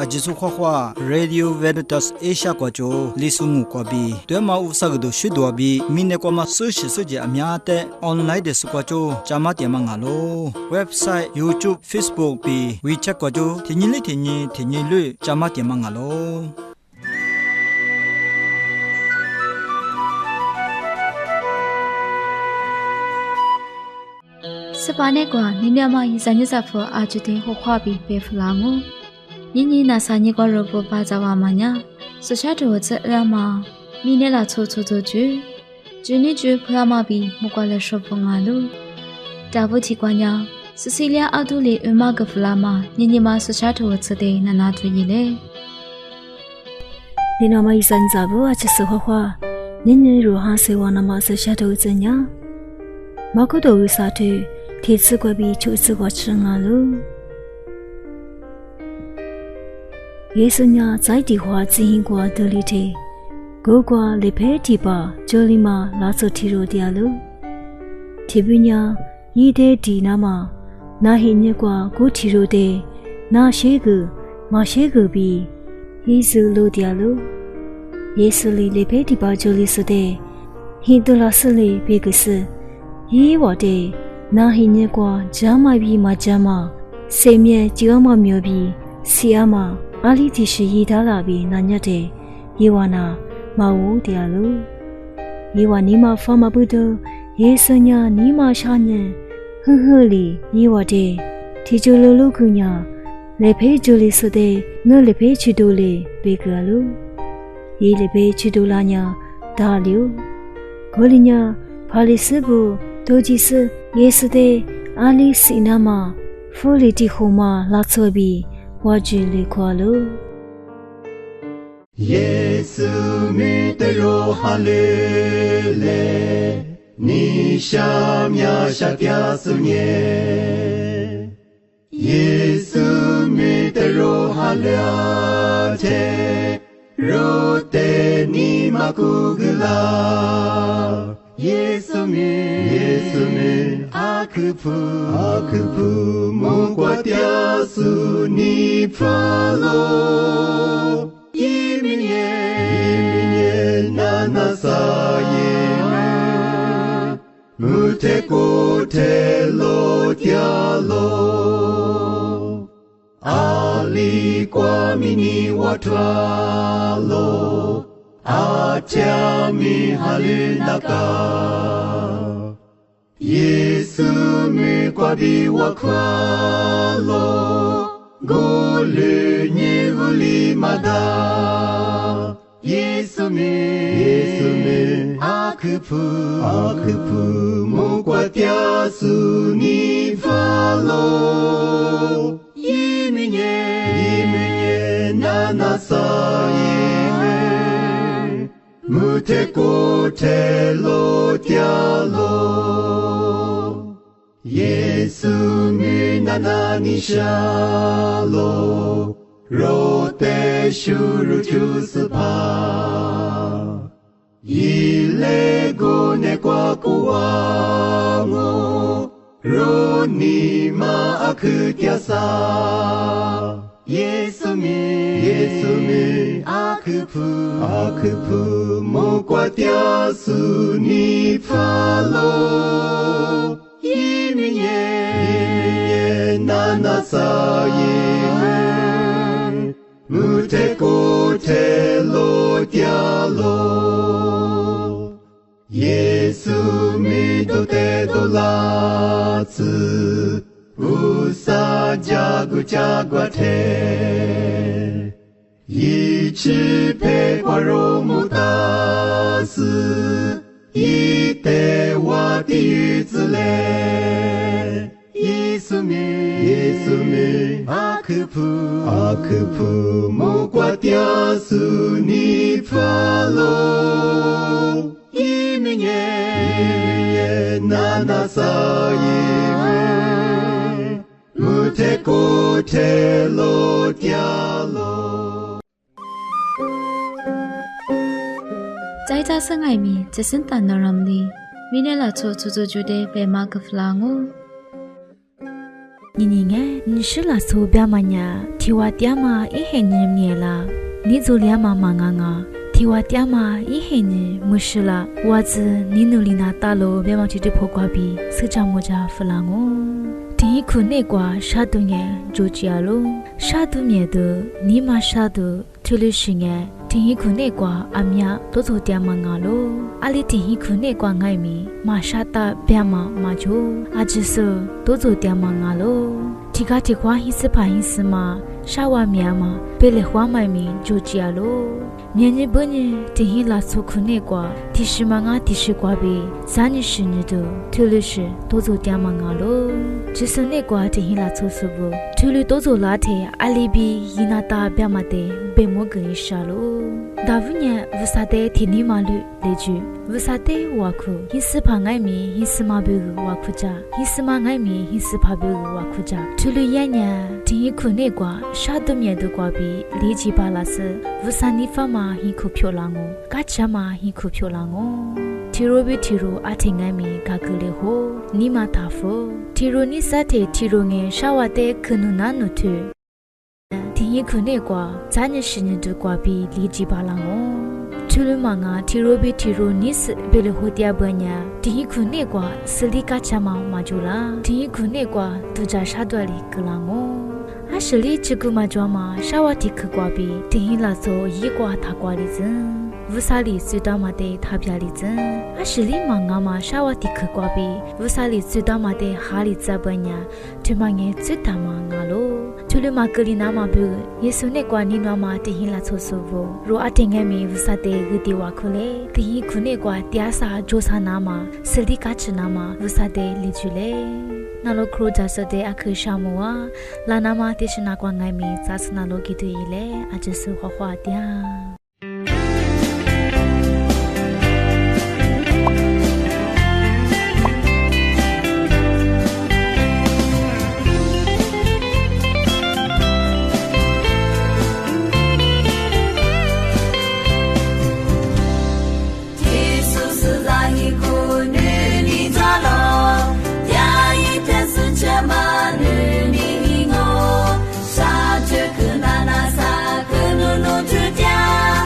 ajisu khwa Radio Veritas Asia kwa jo lisungu kwa bi twema usagdo shidwa bi mine kwa ma sushi suje amya te online de su kwa jo chama te ma ngalo website YouTube Facebook bi WeChat kwa jo thinyi lu chama te ma ngalo Sepane kwa ninyama yisanyisa fo ajute hokwabi pe flango Nini na sanyi kwa robo baza wa manya Sochato wotse rama Mine la cho ju Juni ju prama bi mukwa le shopo ngalu Davuti kwa nya Cecilia aduli umaga flama Nini ma sochato wotse de nanatu yile Ninyama yisanyisa fo ajise hokwa Nini ruhan se wana ma sochato wotse nya Makoto wisatu铁次过比就次过吃啊喽。耶稣娘在地话进行过德里的，过过里佩提巴这里嘛拉走提肉的喽。提比娘一代地那嘛，那些年过过提肉的，那些个马些个比耶稣路的喽。耶稣里佩提巴这里是的，印度拉斯里别个是，伊我的。那些年过加马比马加马，前面加马苗比西阿马阿里提是伊达拉比那年的，伊瓦那马乌的路，伊瓦尼玛发马不得，耶稣呀尼玛啥呢？呵呵里伊瓦的，提着路路姑娘，来陪着里说的，我来陪去多嘞别个路，伊来陪去多拉呢大流，可里呢帕里斯布。都就是耶稣的阿里西那玛弗里蒂后玛拉错比我举里夸喽。耶稣米的罗哈勒勒，你下面下掉苏耶。耶稣米的罗哈勒特，罗德尼玛古格拉。耶稣们，阿克普木瓜掉苏尼帕罗，伊米耶那萨耶们，木特古特罗掉罗，阿里瓜米尼瓦特罗。阿米哈里那嘎，耶稣米瓜比我夸罗，古里尼古里马达，耶稣米阿克普木瓜掉苏尼法罗，伊米耶那萨耶。木特古特罗掉罗，耶稣米那尼沙罗，罗德修鲁朱斯帕，伊勒古内瓜古瓦我，罗尼玛阿克掉萨。耶稣米阿克普木瓜掉苏尼法罗，伊米耶那萨耶们，木特古特罗掉罗，耶稣米都得多拉兹。Usa jagu te Ichi pe kwaro mutas Ite wa ti zule Isumi Akupu Mukwa tia su ni falo Iminye Nana sa yime Mute kote lo tialo 在家生爱米，只生蛋的人里，明年了做住的被马个弗朗哦。你你是啦苏表嘛呀？提瓦点嘛一黑你啦，你做两嘛嘛提瓦点嘛一黑你没事啦，我子你努力拿大路别忘记这破瓜比，是张木家弗朗哦。第一苦那瓜杀毒年就家喽，杀毒年的你嘛杀毒，推了十年。第一苦那瓜阿米亚多做点嘛咯，阿里第一苦那瓜爱米嘛杀大别嘛就，阿只是多做点嘛咯。提卡提瓜一时怕一时嘛，杀完面嘛，别来花买米就家喽。年日不年，第一拉出苦那瓜，第十嘛第十瓜比三年十年的，推了是多做点嘛咯。只是那瓜第一拉出是不，推了多做拉铁，阿里比伊那大别嘛的，别莫跟伊杀喽。大五年乌萨的天尼马路来住，乌萨的瓦库，伊斯帕爱米，伊斯马贝个瓦库家，伊斯马爱米，伊斯帕贝个瓦库家。除了一年，第一苦那瓜，啥都面的瓜比，里吉巴拉斯，乌萨尼法嘛，伊苦漂亮哦，嘎查嘛，伊苦漂亮哦。提罗比提罗阿听爱米，嘎格里吼，尼玛塔佛，提罗尼萨特提罗眼，啥瓦的可能难努图。第一苦那瓜，咱们十年的瓜比里吉巴郎哦。除了嘛啊，提罗比提罗尼斯贝勒霍迪亚本呀，第一苦那瓜是里嘎查嘛嘛就啦。第一苦那瓜都在沙多里格郎哦。阿是里这个嘛就嘛，沙瓦蒂克瓜比第一拉做一瓜他瓜里真。乌萨里最大嘛的他别里真，阿是里嘛啊嘛沙瓦蒂克瓜比乌萨里最大嘛的哈里扎本呀，对嘛也最大嘛啊咯。除了马格里纳马布，耶稣那瓜尼诺马第一拉错苏布，若阿听爱米乌萨的个地瓦库嘞，第一苦那瓜第二萨做萨纳马，斯里卡吃纳马乌萨的里住嘞。那罗克鲁扎说的阿克沙姆啊，拉纳马的是那瓜爱米，扎斯那罗基对伊嘞，阿就是花花的。沙特克纳纳萨克努努之家。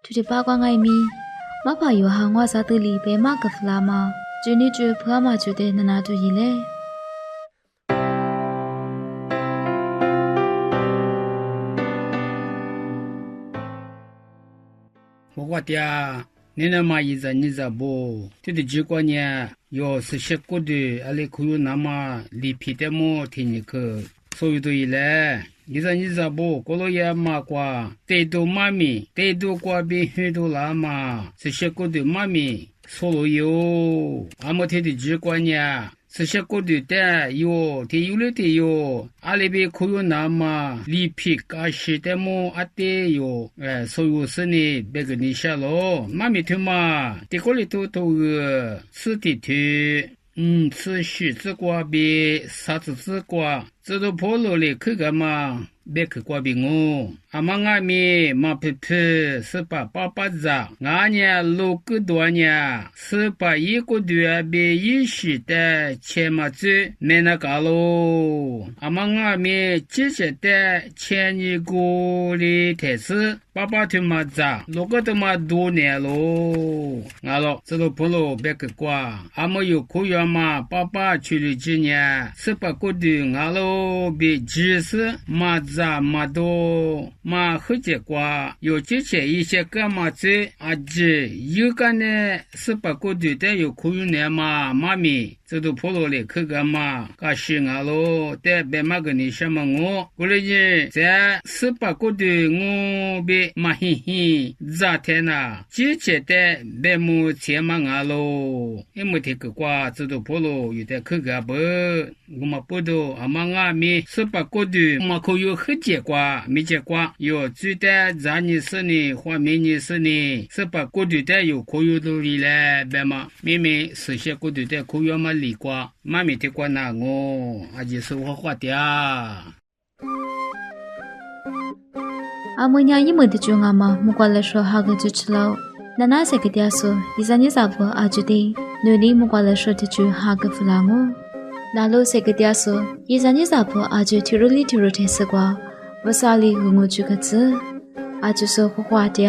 土地八卦爱咪，马怕有行话啥得里被马个弗拉嘛，就你就普嘛就得那多伊嘞。我爹，你那嘛一直你这不，这的几个年要是些过的，阿里可有那么离皮的么听你去，所以对嘞。你这不，过了也嘛瓜，得到妈咪，得到瓜比许多啦嘛，是些过的妈咪，所了有，阿么听的几个年。是些过的的有，的有了的有，阿里边可有那么离皮嘎西的么阿的有，所有是呢，别个你下咯，妈咪听嘛，的过里头个是的头，吃许子瓜比啥子子瓜，这都破了嘞，去干嘛？别去瓜比我，阿妈阿咪马皮皮是把爸爸子，俺呢六个多年是把一个月比一时的钱嘛子没那个喽，阿妈阿咪姐姐的前一个的台词，爸爸他妈子六个他妈多年喽，俺咯这都破了别去瓜，阿没有可以嘛，爸爸去了几年是把个的俺咯比几十嘛子。嘛多嘛和结果有之前一些干嘛子阿姐有个呢是把过对的有可以呢嘛妈咪这都破了嘞去干嘛噶是俺咯在别嘛个你什么我过来呢在是把过对我别嘛嘿嘿咋天呐之前的别么钱嘛俺咯因为这个瓜这都破了有的去干不我嘛不都阿妈阿咪是把过对嘛可有和结果没结果有最的咱你是呢或明年是呢是把过对的有可有都里来别嘛妹妹是些过对的可有嘛里瓜妈咪的瓜那我阿姐是我花的阿母娘一么的就阿妈木瓜来说哈个就吃了那那些个dia说一三年啥不阿就的女的木瓜来说的就哈个弗拉我那路些个dia说一三年啥不阿就提罗里提罗的是瓜不啥里和我就个字阿就说花花的